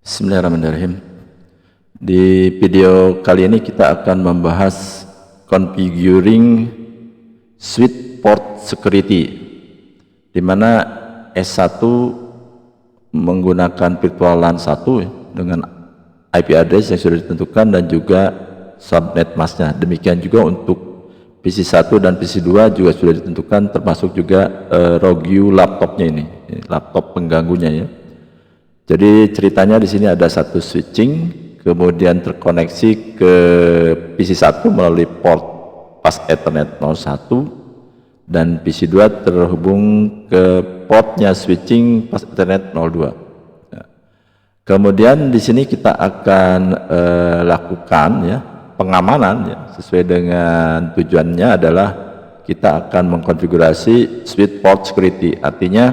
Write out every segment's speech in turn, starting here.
Bismillahirrahmanirrahim. Di video kali ini kita akan membahas configuring switch port security, di mana S1 menggunakan virtual LAN 1 dengan IP address yang sudah ditentukan dan juga subnet masknya. Demikian juga untuk PC1 dan PC2 juga sudah ditentukan, termasuk juga Rogue laptopnya ini, laptop pengganggunya ya. Jadi ceritanya di sini ada satu switching, kemudian terkoneksi ke PC1 melalui port pas Ethernet 01 dan PC2 terhubung ke portnya switching pas Ethernet 02. Ya. Kemudian di sini kita akan lakukan ya pengamanan ya, sesuai dengan tujuannya adalah kita akan mengkonfigurasi switch port security, artinya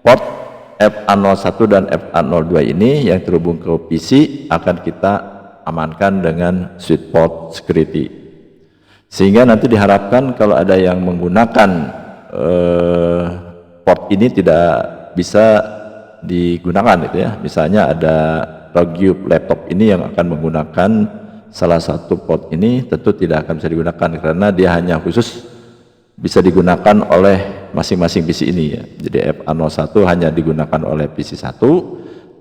port FA01 dan FA02 ini yang terhubung ke PC akan kita amankan dengan switch port security, sehingga nanti diharapkan kalau ada yang menggunakan port ini tidak bisa digunakan gitu ya. Misalnya ada Rogue laptop ini yang akan menggunakan salah satu port ini, tentu tidak akan bisa digunakan karena dia hanya khusus bisa digunakan oleh masing-masing PC ini ya. Jadi FA01 hanya digunakan oleh PC1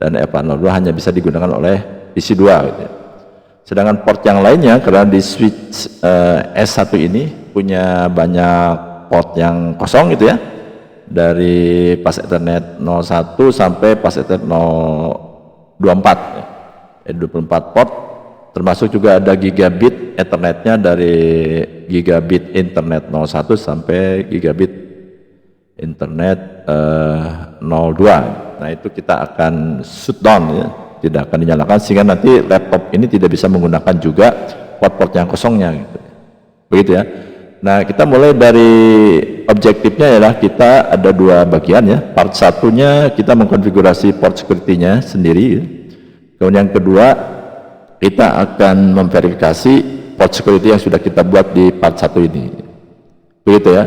dan FA02 hanya bisa digunakan oleh PC2 gitu ya. Sedangkan port yang lainnya, karena di switch S1 ini punya banyak port yang kosong gitu ya, dari pas Ethernet 01 sampai pas Ethernet 024 ya. 24 port, termasuk juga ada gigabit Ethernetnya dari gigabit internet 01 sampai gigabit internet 02. Nah itu kita akan shutdown ya, tidak akan dinyalakan, sehingga nanti laptop ini tidak bisa menggunakan juga port-port yang kosongnya gitu. Begitu ya. Nah kita mulai dari objektifnya adalah kita ada dua bagian ya. Part satunya kita mengkonfigurasi port security-nya sendiri ya. Kemudian yang kedua kita akan memverifikasi port security yang sudah kita buat di part 1 ini. Begitu ya.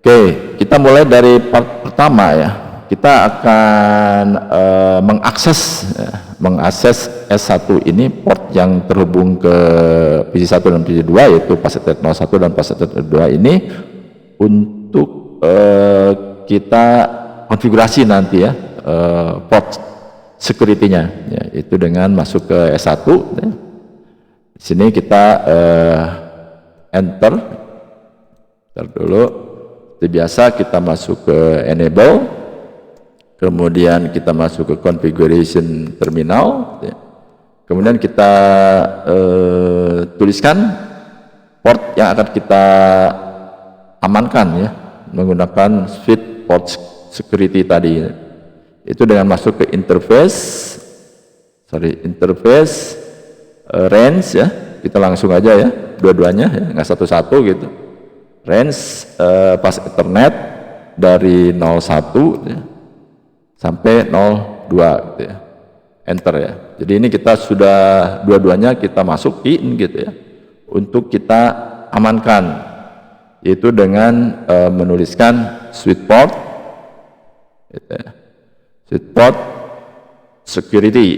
Oke, kita mulai dari part pertama ya. Kita akan mengakses S1 ini, port yang terhubung ke PC1 dan PC2, yaitu pas Ethernet 01 dan pas Ethernet 02 ini, untuk kita konfigurasi nanti ya port security-nya ya, itu dengan masuk ke S1 ya. Di sini kita enter dulu. Seperti biasa kita masuk ke enable, kemudian kita masuk ke configuration terminal ya. Kemudian kita tuliskan port yang akan kita amankan ya, menggunakan switch port security tadi ya. Itu dengan masuk ke interface range ya, kita langsung aja ya dua-duanya ya, nggak satu-satu gitu. Range pas Ethernet dari 01 ya, sampai 02 gitu ya, enter ya. Jadi ini kita sudah dua-duanya kita masukin gitu ya, untuk kita amankan, yaitu dengan menuliskan switch port gitu ya. Switch port security,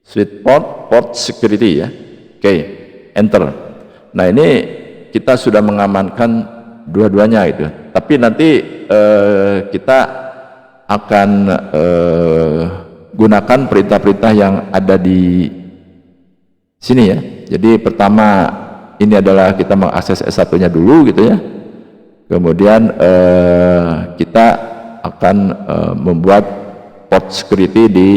switch port security ya. Oke, enter. Nah ini kita sudah mengamankan dua-duanya itu. Tapi nanti kita akan gunakan perintah-perintah yang ada di sini ya. Jadi pertama ini adalah kita mengakses S1-nya dulu gitu ya. Kemudian kita akan membuat port security di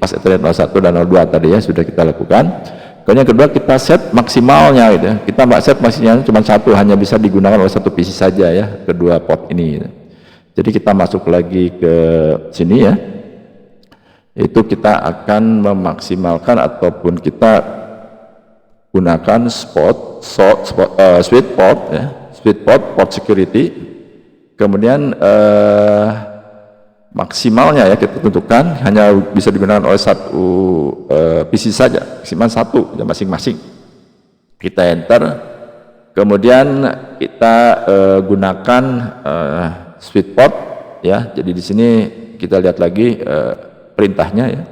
pas Ethernet 01 dan 02 tadi ya, sudah kita lakukan. Kemudian yang kedua kita set maksimalnya gitu ya. Kita set maksimalnya cuma satu, hanya bisa digunakan oleh satu PC saja ya, kedua port ini gitu. Jadi kita masuk lagi ke sini ya, itu kita akan memaksimalkan ataupun kita gunakan switch port ya, switch port security. Kemudian maksimalnya ya kita tentukan hanya bisa digunakan oleh satu PC saja, maksimal satu ya, masing-masing. Kita enter, kemudian kita gunakan switch port ya. Jadi di sini kita lihat lagi perintahnya ya.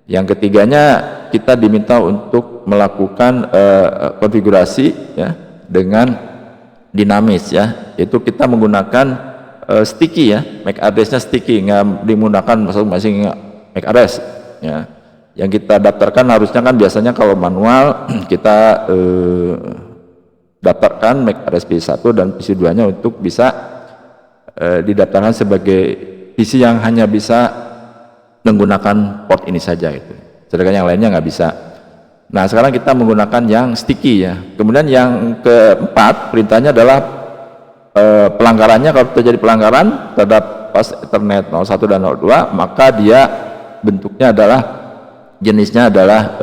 Yang ketiganya kita diminta untuk melakukan konfigurasi ya dengan dinamis ya, itu kita menggunakan sticky ya, MAC address-nya sticky, nggak digunakan masing-masing MAC address ya. Yang kita daftarkan harusnya kan biasanya kalau manual kita daftarkan MAC address PC1 dan PC2 nya untuk bisa didaftarkan sebagai PC yang hanya bisa menggunakan port ini saja itu, sedangkan yang lainnya nggak bisa. Nah sekarang kita menggunakan yang sticky ya. Kemudian yang keempat perintahnya adalah pelanggarannya, kalau terjadi pelanggaran terhadap pas Ethernet 01 dan 02, maka dia bentuknya adalah jenisnya adalah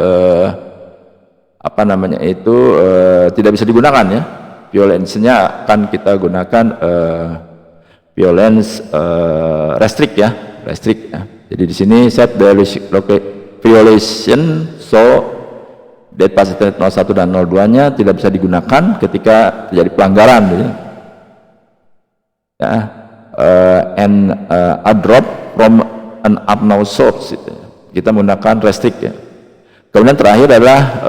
apa namanya itu tidak bisa digunakan ya. Violence-nya akan kita gunakan violence restrict ya, restrict ya. Jadi di sini set violation so that pass Ethernet 01 dan 02-nya tidak bisa digunakan ketika terjadi pelanggaran gitu. Ya, and a drop from an unknown source gitu. Kita menggunakan restrict ya. Kemudian terakhir adalah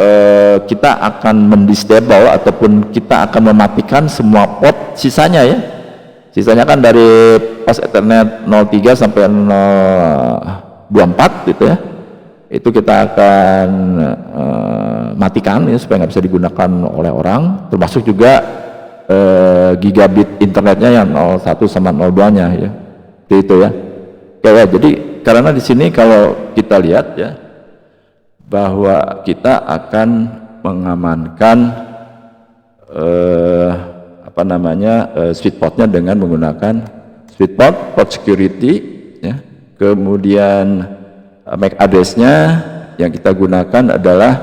kita akan mendisable ataupun kita akan mematikan semua port sisanya ya. Sisanya kan dari pas Ethernet 03 sampai 024 gitu ya. Itu kita akan matikan ya, supaya nggak bisa digunakan oleh orang, termasuk juga gigabit internetnya yang 01 sama 02-nya ya. Itu ya. Ya, jadi karena di sini kalau kita lihat ya bahwa kita akan mengamankan apa namanya sweet portnya dengan menggunakan sweet port security ya. Kemudian MAC address-nya yang kita gunakan adalah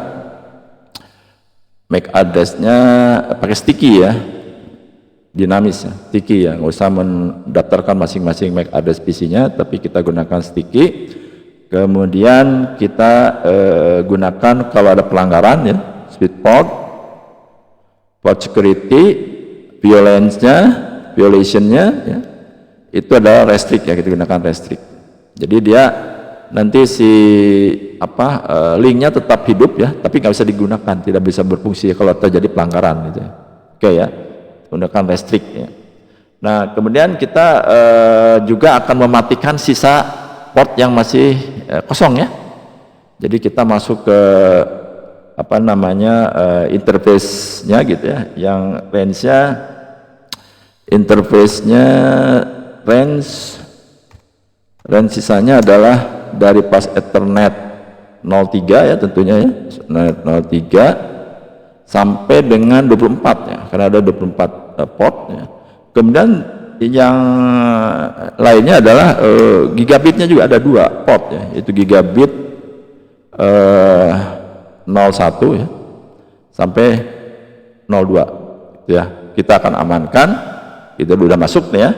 MAC address-nya pakai sticky ya, dinamis ya, sticky ya, nggak usah mendaftarkan masing-masing MAC address PC-nya, tapi kita gunakan sticky. Kemudian kita gunakan kalau ada pelanggaran ya, sweet port security, violation-nya ya, itu adalah restrict ya, kita gunakan restrict. Jadi dia nanti si linknya tetap hidup ya, tapi nggak bisa digunakan, tidak bisa berfungsi kalau terjadi pelanggaran gitu ya. Oke ya, gunakan restrict ya. Nah kemudian kita juga akan mematikan sisa port yang masih kosong ya. Jadi kita masuk ke apa namanya interface-nya gitu ya, yang range-nya range sisanya adalah dari pas Ethernet 03 ya tentunya ya, 03 sampai dengan 24 ya, karena ada 24 port ya. Kemudian yang lainnya adalah gigabitnya juga ada 2 port ya, yaitu gigabit 01 ya sampai 02 gitu ya. Kita akan amankan, itu sudah masuk nih ya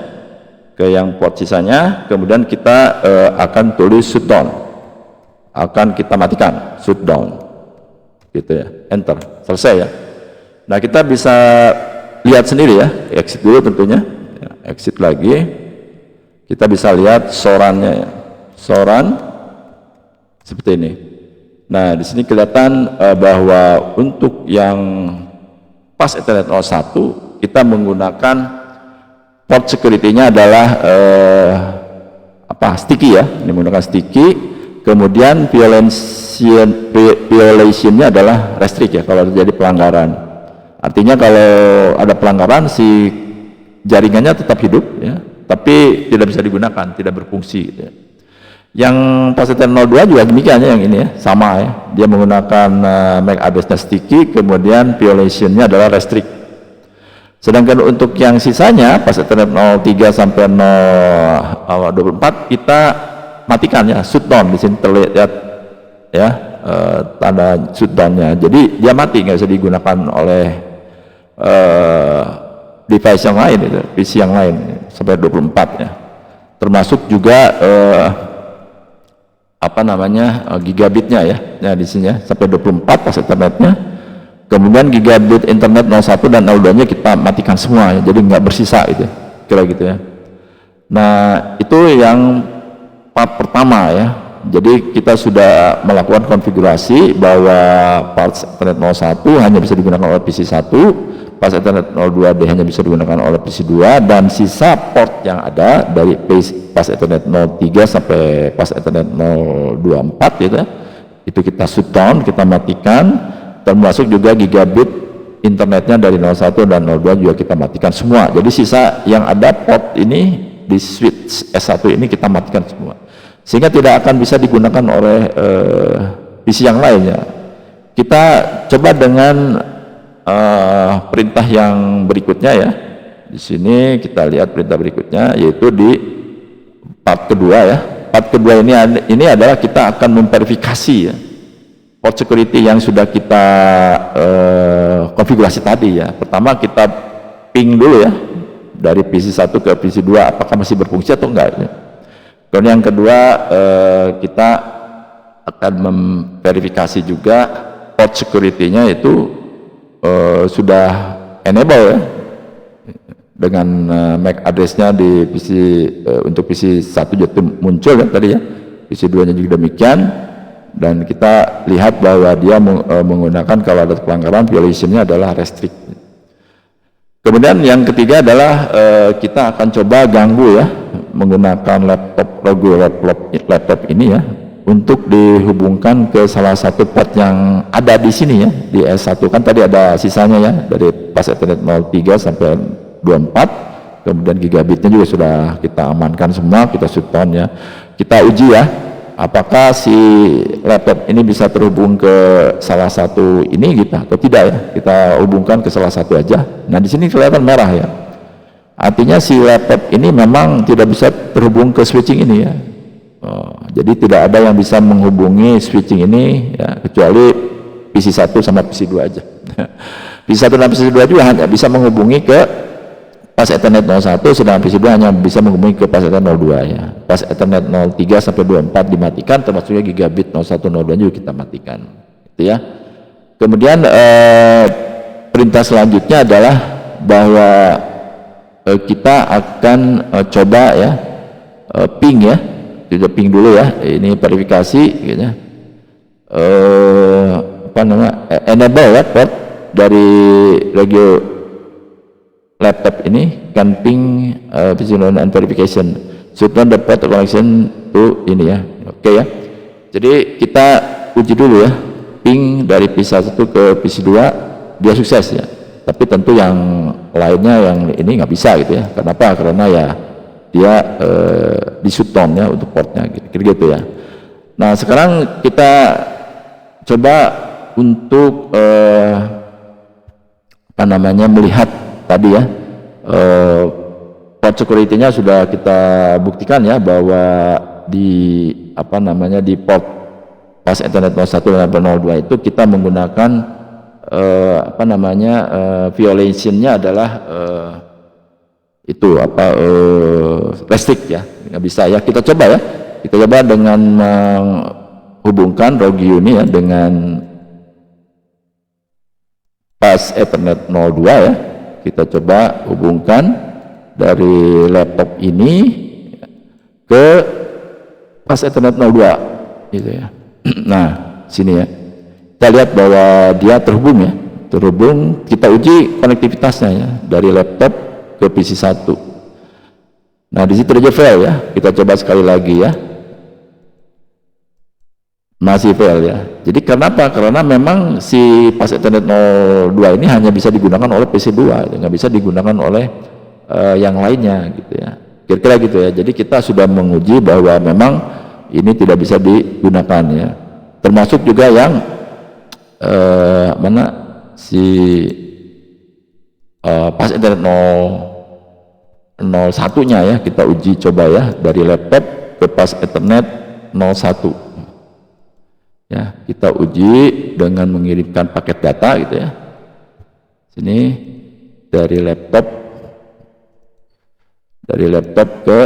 ke yang port sisanya. Kemudian kita akan tulis shutdown, akan kita matikan shutdown gitu ya, enter, selesai ya. Nah kita bisa lihat sendiri ya, exit dulu tentunya ya, exit lagi, kita bisa lihat sorannya ya, soran seperti ini. Nah di sini kelihatan bahwa untuk yang pas Ethernet 01 kita menggunakan port security-nya adalah sticky ya, ini menggunakan sticky. Kemudian violation-nya adalah restrict ya, kalau terjadi pelanggaran. Artinya kalau ada pelanggaran si jaringannya tetap hidup ya, tapi tidak bisa digunakan, tidak berfungsi gitu ya. Yang pas Ethernet 02 juga demikian ya, yang ini ya, sama ya, dia menggunakan MAC address-nya sticky, kemudian violation-nya adalah restrict. Sedangkan untuk yang sisanya pas Ethernet 03 sampai 024 kita matikan ya, shutdown. Di sini terlihat ya tanda shutdown-nya. Jadi dia mati, nggak bisa digunakan oleh device yang lain itu, PC yang lain sampai 24 ya. Termasuk juga gigabitnya ya. Nah di sini ya, sampai 24 pas Ethernetnya. Kemudian gigabit internet 01 dan 02-nya kita matikan semua ya, jadi nggak bersisa itu, kira gitu ya. Nah itu yang part pertama ya, Jadi kita sudah melakukan konfigurasi bahwa ports Ethernet 01 hanya bisa digunakan oleh PC 1, ports Ethernet 02D hanya bisa digunakan oleh PC 2, dan sisa port yang ada dari ports Ethernet 03 sampai ports Ethernet 024 gitu ya, itu kita shutdown, kita matikan, termasuk juga gigabit internetnya dari 01 dan 02 juga kita matikan semua. Jadi sisa yang ada port ini di switch S1 ini kita matikan semua, sehingga tidak akan bisa digunakan oleh PC yang lainnya. Kita coba dengan perintah yang berikutnya ya. Di sini kita lihat perintah berikutnya, yaitu di part kedua ya. Part kedua ini adalah kita akan memverifikasi ya port security yang sudah kita konfigurasi tadi ya. Pertama kita ping dulu ya dari PC 1 ke PC 2 apakah masih berfungsi atau enggak ya. Dan yang kedua kita akan memverifikasi juga port security-nya itu sudah enable ya, dengan MAC address-nya di PC untuk PC 1 jadi muncul kan tadi ya, PC 2 nya juga demikian, dan kita lihat bahwa dia menggunakan kalau ada pelanggaran violation-nya adalah restrict. Kemudian yang ketiga adalah kita akan coba ganggu ya menggunakan laptop ini ya untuk dihubungkan ke salah satu port yang ada di sini ya, di S1 kan tadi ada sisanya ya dari pas Ethernet 03 sampai 24, kemudian gigabitnya juga sudah kita amankan semua, kita shutdown ya, kita uji ya apakah si laptop ini bisa terhubung ke salah satu ini gitu atau tidak ya, kita hubungkan ke salah satu aja. Nah di sini kelihatan merah ya, artinya si laptop ini memang tidak bisa terhubung ke switching ini ya. Jadi tidak ada yang bisa menghubungi switching ini ya, kecuali PC 1 sama PC 2 aja. PC 1 dan PC 2 juga hanya bisa menghubungi ke pas Ethernet 01, sedangkan PC 2 hanya bisa menghubungi ke pas Ethernet 02 ya. Pas Ethernet 03 sampai 24 dimatikan, termasuknya gigabit 01 02 juga kita matikan gitu ya. Kemudian perintah selanjutnya adalah bahwa kita akan coba ya ping ya, kita ping dulu ya, ini verifikasi gitu ya, apa namanya, enable ya port dari radio laptop ini kan ping visual and verification shutdown the port connection to ini ya, oke ya. Jadi kita uji dulu ya ping dari PC 1 ke PC 2, dia sukses ya, tapi tentu yang lainnya yang ini nggak bisa gitu ya. Kenapa? Karena ya dia di shutdown ya untuk portnya gitu ya. Nah sekarang kita coba untuk apa namanya melihat tadi ya port security-nya sudah kita buktikan ya bahwa di apa namanya di port pas Ethernet 01 dan 02 itu kita menggunakan apa namanya violation-nya adalah itu apa restrict ya, nggak bisa ya. Kita coba ya, kita coba dengan menghubungkan Rogue ini ya dengan pas Ethernet 02 ya. Kita coba hubungkan dari laptop ini ke pas Ethernet 02 gitu ya. Nah sini ya kita lihat bahwa dia terhubung ya, terhubung. Kita uji konektivitasnya ya dari laptop ke PC 1. Nah di situ aja fail ya, kita coba sekali lagi ya, masih fail ya. Jadi kenapa? Karena memang si pas Ethernet 02 ini hanya bisa digunakan oleh PC 2, nggak bisa digunakan oleh yang lainnya gitu ya, kira-kira gitu ya. Jadi kita sudah menguji bahwa memang ini tidak bisa digunakan ya, termasuk juga yang mana si pas Ethernet 01 nya ya, kita uji coba ya dari laptop ke pas Ethernet 01 ya, kita uji dengan mengirimkan paket data gitu ya. Sini dari laptop ke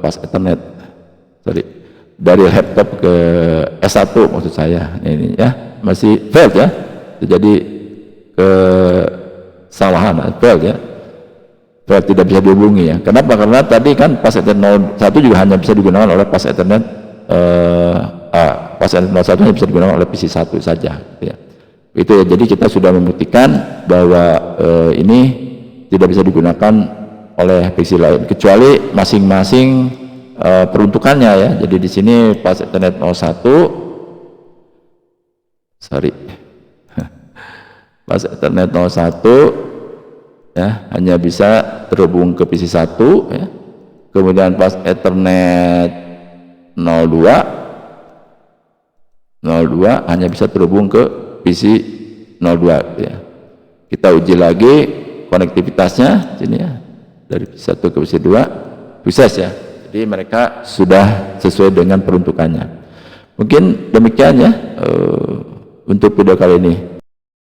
pas Ethernet, sorry, dari laptop ke S1 maksud saya ini ya, masih failed ya, jadi kesalahan failed ya, failed, tidak bisa dihubungi ya. Kenapa? Karena tadi kan pas Ethernet 01 juga hanya bisa digunakan oleh pas Ethernet pas Ethernet 01 hanya bisa digunakan oleh PC 1 saja gitu ya. Itu ya, jadi kita sudah membuktikan bahwa ini tidak bisa digunakan oleh PC lain kecuali masing-masing peruntukannya ya. Jadi di sini pas Ethernet 01 pas Ethernet 01 ya hanya bisa terhubung ke PC 1 ya. Kemudian pas Ethernet 02 hanya bisa terhubung ke PC 02 gitu ya. Kita uji lagi konektivitasnya sini ya, dari PC 1 ke PC 2 sukses ya. Jadi mereka sudah sesuai dengan peruntukannya. Mungkin demikian ya untuk video kali ini.